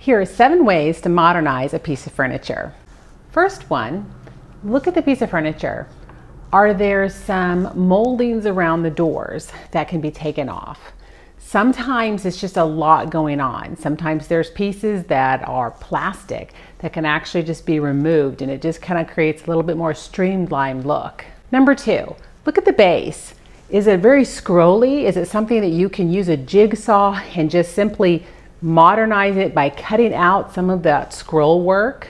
Here are 7 ways to modernize a piece of furniture. First one, look at the piece of furniture. Are there some moldings around the doors that can be taken off? Sometimes it's just a lot going on. Sometimes there's pieces that are plastic that can actually just be removed, and it just kind of creates a little bit more streamlined look. Number 2, look at the base. Is it very scrolly? Is it something that you can use a jigsaw and just simply modernize it by cutting out some of that scroll work?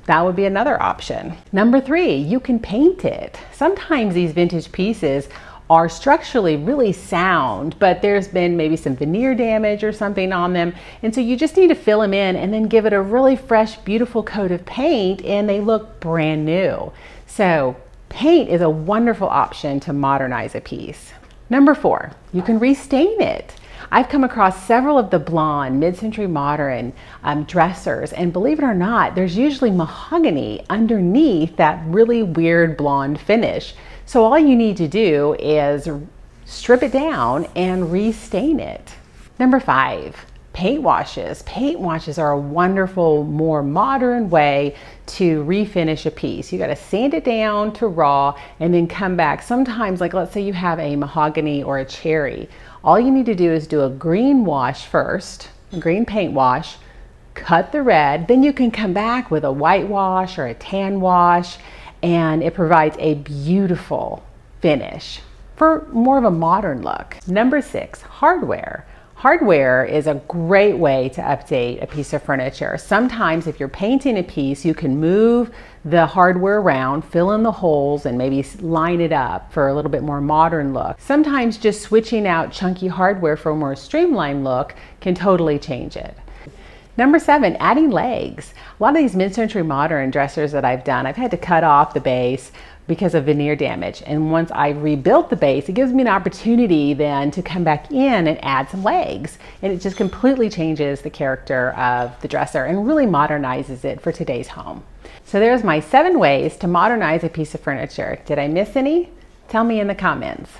That would be another option. Number 3, you can paint it. Sometimes these vintage pieces are structurally really sound, but there's been maybe some veneer damage or something on them. And so you just need to fill them in and then give it a really fresh, beautiful coat of paint, and they look brand new. So paint is a wonderful option to modernize a piece. Number 4, you can restain it. I've come across several of the blonde mid-century modern dressers, and believe it or not, there's usually mahogany underneath that really weird blonde finish. So all you need to do is strip it down and restain it. Number 5, paint washes. Paint washes are a wonderful, more modern way to refinish a piece. You got to sand it down to raw and then come back. Sometimes, like let's say you have a mahogany or a cherry. All you need to do is do a green wash first, a green paint wash, cut the red, then you can come back with a white wash or a tan wash, and it provides a beautiful finish for more of a modern look. Number 6, hardware. Hardware is a great way to update a piece of furniture. Sometimes if you're painting a piece, you can move the hardware around, fill in the holes, and maybe line it up for a little bit more modern look. Sometimes just switching out chunky hardware for a more streamlined look can totally change it. Number 7, adding legs. A lot of these mid-century modern dressers that I've done, I've had to cut off the base because of veneer damage. And once I rebuilt the base, it gives me an opportunity then to come back in and add some legs. And it just completely changes the character of the dresser and really modernizes it for today's home. So there's my 7 ways to modernize a piece of furniture. Did I miss any? Tell me in the comments.